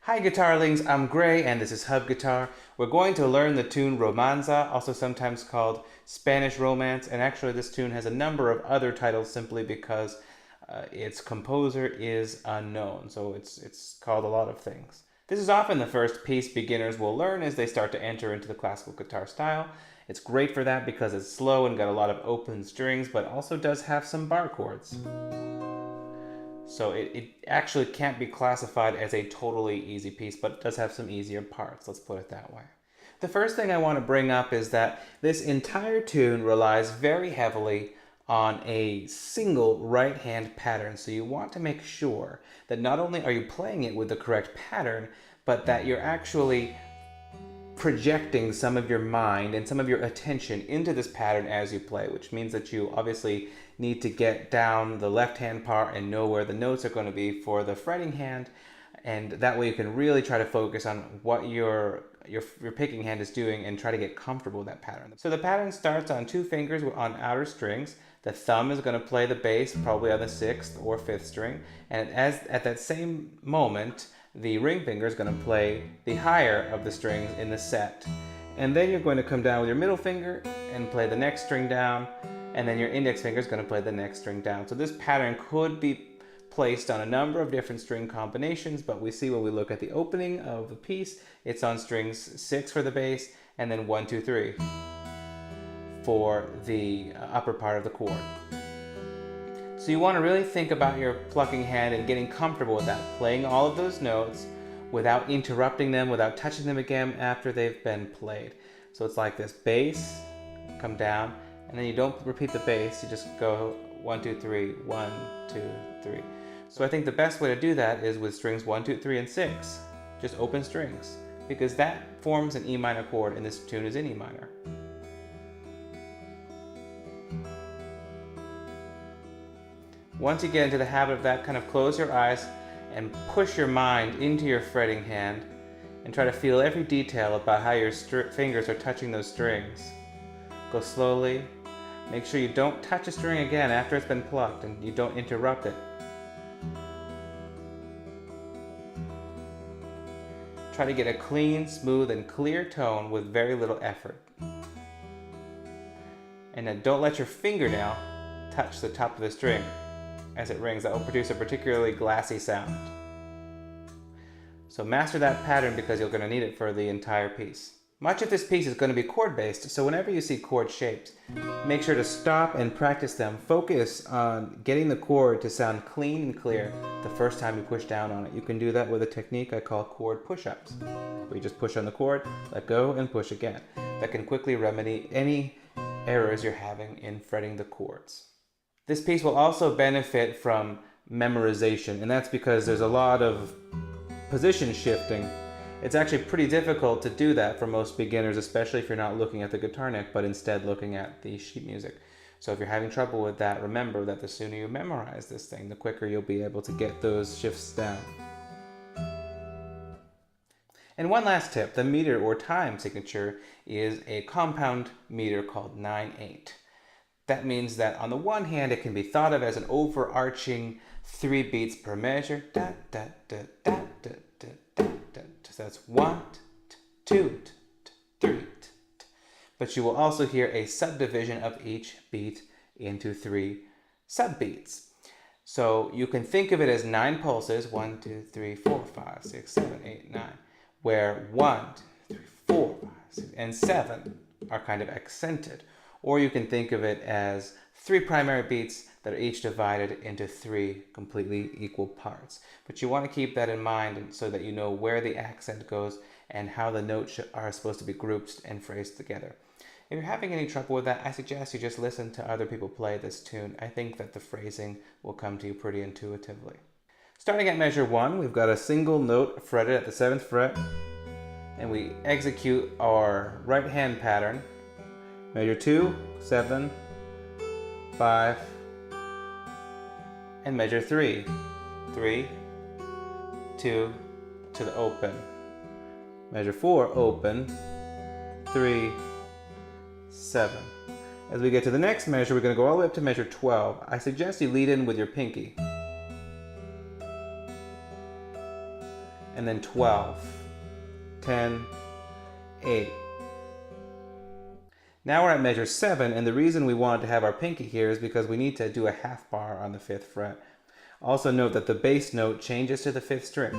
Hi guitarlings, I'm Gray and this is Hub Guitar. We're going to learn the tune Romanza, also sometimes called Spanish Romance, and actually this tune has a number of other titles simply because its composer is unknown, so it's called a lot of things. This is often the first piece beginners will learn as they start to enter into the classical guitar style. It's great for that because it's slow and got a lot of open strings, but also does have some bar chords. So it actually can't be classified as a totally easy piece, but it does have some easier parts, let's put it that way. The first thing I want to bring up is that this entire tune relies very heavily on a single right hand pattern. So you want to make sure that not only are you playing it with the correct pattern, but that you're actually projecting some of your mind and some of your attention into this pattern as you play, which means that you obviously need to get down the left hand part and know where the notes are going to be for the fretting hand, and that way you can really try to focus on what your picking hand is doing and try to get comfortable with that pattern. So the pattern starts on 2 fingers on outer strings. The thumb is going to play the bass probably on the 6th or 5th string, and at that same moment the ring finger is going to play the higher of the strings in the set. And then you're going to come down with your middle finger and play the next string down, and then your index finger is going to play the next string down. So this pattern could be placed on a number of different string combinations, but we see when we look at the opening of the piece, it's on strings 6 for the bass, and then 1, 2, 3 for the upper part of the chord. So you want to really think about your plucking hand and getting comfortable with that, playing all of those notes without interrupting them, without touching them again after they've been played. So it's like this: bass, come down, and then you don't repeat the bass, you just go 1, 2, 3, 1, 2, 3. So I think the best way to do that is with strings 1, 2, 3, and 6, just open strings, because that forms an E minor chord and this tune is in E minor. Once you get into the habit of that, kind of close your eyes and push your mind into your fretting hand and try to feel every detail about how your fingers are touching those strings. Go slowly. Make sure you don't touch a string again after it's been plucked and you don't interrupt it. Try to get a clean, smooth, and clear tone with very little effort. And then don't let your fingernail touch the top of the string as it rings. That will produce a particularly glassy sound. So master that pattern because you're going to need it for the entire piece. Much of this piece is going to be chord based, so whenever you see chord shapes, make sure to stop and practice them. Focus on getting the chord to sound clean and clear the first time you push down on it. You can do that with a technique I call chord push-ups, where you just push on the chord, let go, and push again. That can quickly remedy any errors you're having in fretting the chords. This piece will also benefit from memorization, and that's because there's a lot of position shifting. It's actually pretty difficult to do that for most beginners, especially if you're not looking at the guitar neck, but instead looking at the sheet music. So if you're having trouble with that, remember that the sooner you memorize this thing, the quicker you'll be able to get those shifts down. And one last tip, the meter or time signature is a compound meter called 9/8. That means that on the one hand, it can be thought of as an overarching 3 beats per measure. Da, da, da, da, da, da, da, da. So that's 1, 2, 3. But you will also hear a subdivision of each beat into 3 subbeats. So you can think of it as 9 pulses, 1, 2, 3, 4, 5, 6, 7, 8, 9, where 1, 2, 3, 4, 5, 6, and 7 are kind of accented. Or you can think of it as 3 primary beats that are each divided into 3 completely equal parts. But you want to keep that in mind so that you know where the accent goes and how the notes are supposed to be grouped and phrased together. If you're having any trouble with that, I suggest you just listen to other people play this tune. I think that the phrasing will come to you pretty intuitively. Starting at measure 1, we've got a single note fretted at the 7th fret, and we execute our right hand pattern. Measure 2, 7, 5, and measure 3, 3, 2 to the open. Measure 4, open, 3, 7. As we get to the next measure, we're going to go all the way up to measure 12. I suggest you lead in with your pinky. and then 12, 10, 8. Now we're at measure 7, and the reason we wanted to have our pinky here is because we need to do a half bar on the 5th fret. Also note that the bass note changes to the 5th string.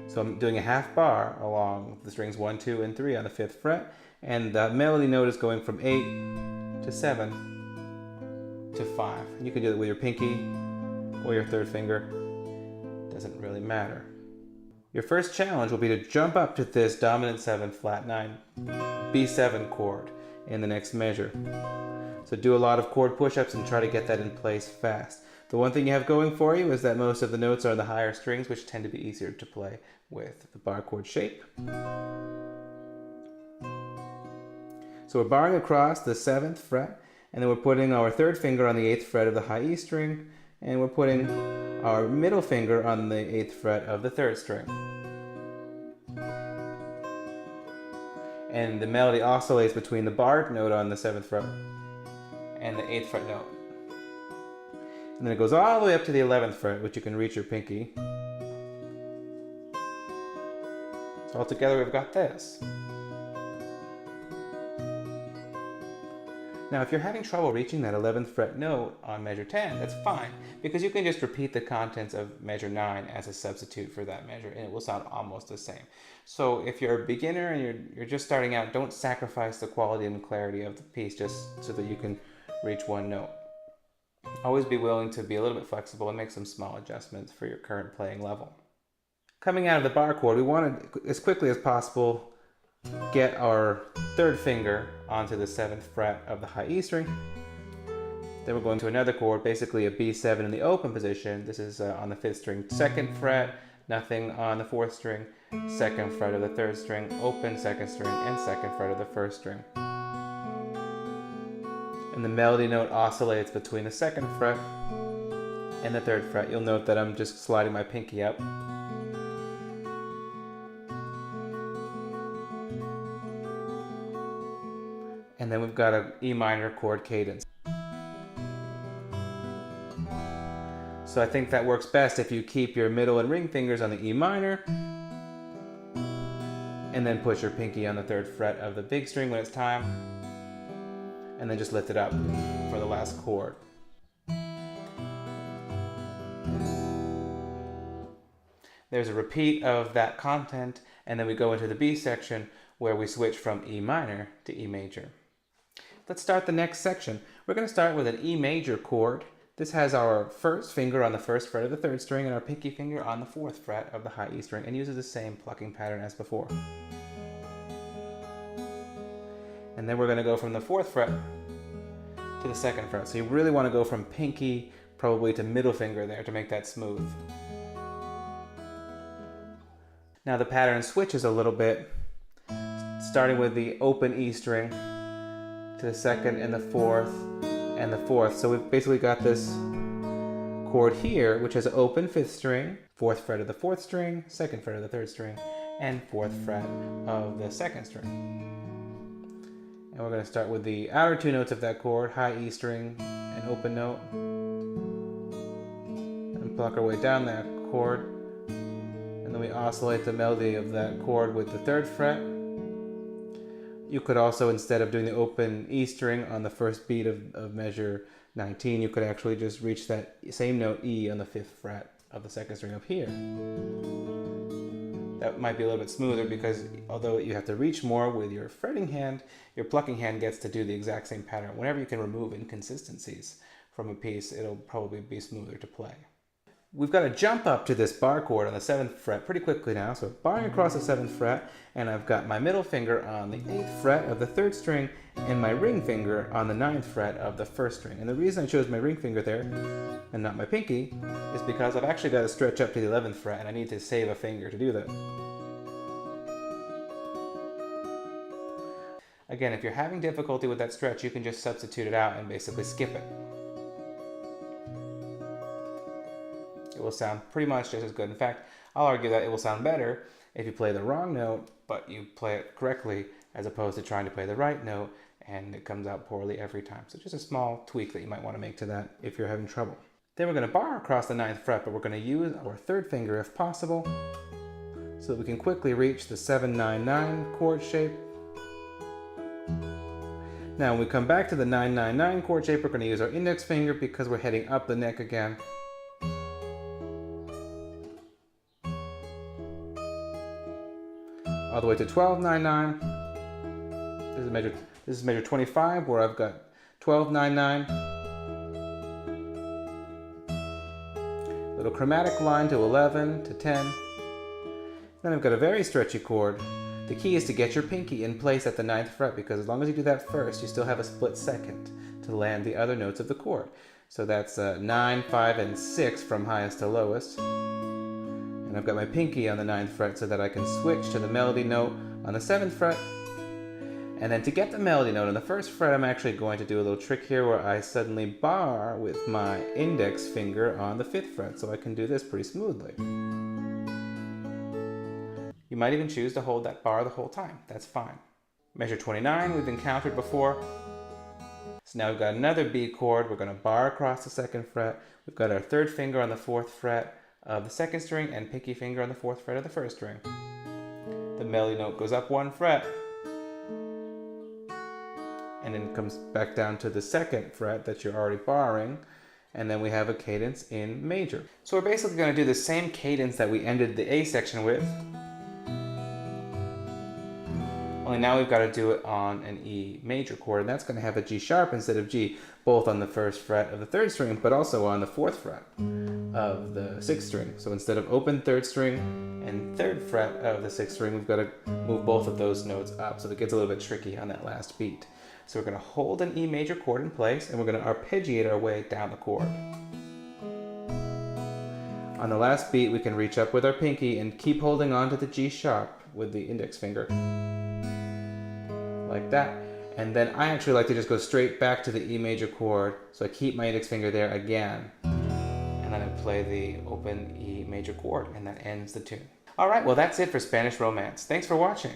So I'm doing a half bar along the strings 1, 2, and 3 on the 5th fret, and the melody note is going from 8 to 7 to 5. You can do it with your pinky or your 3rd finger. Doesn't really matter. Your first challenge will be to jump up to this dominant 7 flat 9 B7 chord in the next measure. So do a lot of chord push-ups and try to get that in place fast. The one thing you have going for you is that most of the notes are in the higher strings, which tend to be easier to play with the bar chord shape. So we're barring across the 7th fret, and then we're putting our 3rd finger on the 8th fret of the high E string, and we're putting our middle finger on the 8th fret of the 3rd string. And the melody oscillates between the barred note on the 7th fret and the 8th fret note. And then it goes all the way up to the 11th fret, which you can reach your pinky. So all together we've got this. Now if you're having trouble reaching that 11th fret note on measure 10, that's fine, because you can just repeat the contents of measure 9 as a substitute for that measure, and it will sound almost the same. So if you're a beginner and you're just starting out, don't sacrifice the quality and clarity of the piece just so that you can reach one note. Always be willing to be a little bit flexible and make some small adjustments for your current playing level. Coming out of the bar chord, we want to, as quickly as possible, get our 3rd finger onto the 7th fret of the high E string. Then we're going to another chord, basically a B7 in the open position. This is on the 5th string, 2nd fret, nothing on the 4th string, 2nd fret of the 3rd string, open 2nd string, and 2nd fret of the 1st string. And the melody note oscillates between the 2nd fret and the 3rd fret. You'll note that I'm just sliding my pinky up. And then we've got an E minor chord cadence. So I think that works best if you keep your middle and ring fingers on the E minor, and then put your pinky on the 3rd fret of the big string when it's time, and then just lift it up for the last chord. There's a repeat of that content, and then we go into the B section where we switch from E minor to E major. Let's start the next section. We're going to start with an E major chord. This has our 1st finger on the 1st fret of the 3rd string and our pinky finger on the 4th fret of the high E string, and uses the same plucking pattern as before. And then we're going to go from the 4th fret to the 2nd fret. So you really want to go from pinky probably to middle finger there to make that smooth. Now the pattern switches a little bit, starting with the open E string to the 2nd and the 4th and the 4th. So we've basically got this chord here, which has an open 5th string, 4th fret of the 4th string, 2nd fret of the 3rd string, and 4th fret of the 2nd string. And we're going to start with the outer 2 notes of that chord, high E string and open note, and pluck our way down that chord. And then we oscillate the melody of that chord with the 3rd fret. You could also, instead of doing the open E string on the 1st beat of measure 19, you could actually just reach that same note E on the 5th fret of the 2nd string up here. That might be a little bit smoother because although you have to reach more with your fretting hand, your plucking hand gets to do the exact same pattern. Whenever you can remove inconsistencies from a piece, it'll probably be smoother to play. We've got to jump up to this bar chord on the 7th fret pretty quickly now. So barring across the 7th fret, and I've got my middle finger on the 8th fret of the 3rd string and my ring finger on the 9th fret of the 1st string. And the reason I chose my ring finger there and not my pinky is because I've actually got to stretch up to the 11th fret and I need to save a finger to do that. Again, if you're having difficulty with that stretch, you can just substitute it out and basically skip it. It will sound pretty much just as good. In fact, I'll argue that it will sound better if you play the wrong note, but you play it correctly, as opposed to trying to play the right note and it comes out poorly every time. So just a small tweak that you might want to make to that if you're having trouble. Then we're going to bar across the 9th fret, but we're going to use our 3rd finger if possible, so that we can quickly reach the 7-9-9 chord shape. Now when we come back to the 9-9-9 chord shape, we're going to use our index finger because we're heading up the neck again. All the way to 12-9-9. This is measure 25, where I've got 12-9-9. Little chromatic line to 11 to 10. Then I've got a very stretchy chord. The key is to get your pinky in place at the 9th fret, because as long as you do that first, you still have a split second to land the other notes of the chord. So that's 9, 5, and 6 from highest to lowest. And I've got my pinky on the 9th fret so that I can switch to the melody note on the 7th fret. And then to get the melody note on the 1st fret, I'm actually going to do a little trick here where I suddenly bar with my index finger on the 5th fret, so I can do this pretty smoothly. You might even choose to hold that bar the whole time. That's fine. Measure 29 we've encountered before. So now we've got another B chord. We're going to bar across the 2nd fret. We've got our 3rd finger on the 4th fret of the 2nd string and pinky finger on the 4th fret of the 1st string. The melody note goes up 1 fret and then comes back down to the 2nd fret that you're already barring, and then we have a cadence in major. So we're basically going to do the same cadence that we ended the A section with, only now we've got to do it on an E major chord, and that's going to have a G sharp instead of G, both on the 1st fret of the 3rd string, but also on the 4th fret of the 6th string. So instead of open 3rd string and 3rd fret of the 6th string, we've got to move both of those notes up, so it gets a little bit tricky on that last beat. So we're going to hold an E major chord in place, and we're going to arpeggiate our way down the chord. On the last beat, we can reach up with our pinky and keep holding on to the G sharp with the index finger. Like that. And then I actually like to just go straight back to the E major chord, so I keep my index finger there again. And then I play the open E major chord, and that ends the tune. Alright, well that's it for Spanish Romance. Thanks for watching.